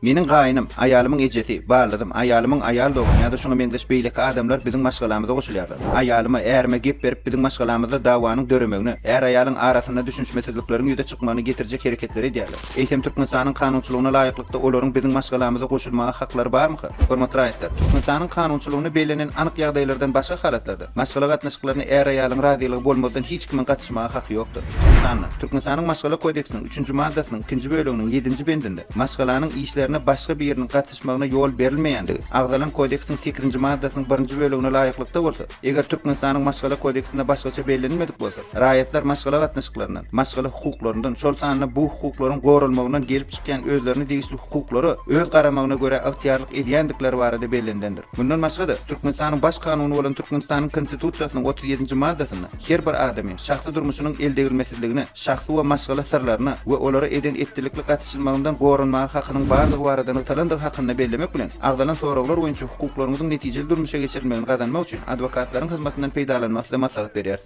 Menin gaýnam, aýalymyň ejeti, barladym, aýalymyň aýal dogum ýa-da şoňa meňdeş beýleki adamlar biziň maşgalamyza goşulýarlar. Aýalyma ärme gep berip biziň maşgalamyzda dawanyň döremegini, är aýalyň arasynda düşünşmezliklerini ýüde çykmagyny getirjek hereketler edýärler. Eýtem Türkmenistanyň kanunçylygyna laýyklykda olaryň biziň maşgalamyza goşulmaga haklary barmy? Hormatly raýatlar, Türkmenistanyň kanunçylygyny belenen anyk ýagdaýlardan başga halatlarda maşgala gatnaşyklaryny är aýalyň razylygy bolmadan hiç kimin gatnaşmaga haky ýokdur. Türkmenistanyň maşgala kodeksiniň 3-nji maddasynyň 2-nji bölüginiň 7-nji bendinde maşgalanyň işlerine başga bir ýeriniň gatnaşmagyna ýol berilmeýändigi agdalan kodeksiň 8-nji maddasynyň 1-nji bölügine laýyklykda bolsa, eger Türkmenistanyň maşgala kodeksinde başgaça bellenmedik bolsa, raýatlar maşgala gatnaşyklarynyň, maşgala hukuklaryndan, şol sanyna bu hukuklaryň gorulmagynyň gelip çykýan özlerini degişli hukuklary öz garamagyna görä ygtyýarlyk edýändikleri barada bellendendir. Bundan başga Türkmenistanyň baş kanuny bolan Türkmenistanyň konstitusiýasynyň 37-nji maddasynda her bir adamyň şahsy durmuşynyň eldegilmezligini, şahsy we maşgala sırlaryna we olara eden etdilikli gatnaşylmagyndan gorunmagy hakynyň bardygy baradan utalandyk hakyny bellemek bilen agdalan soraglar boýunça hukuklaryňyzyň netijeli durmuşa geçirilmegini gazanmak üçin adwokatlaryň hyzmatyndan peýdalanmak maslahat berýär.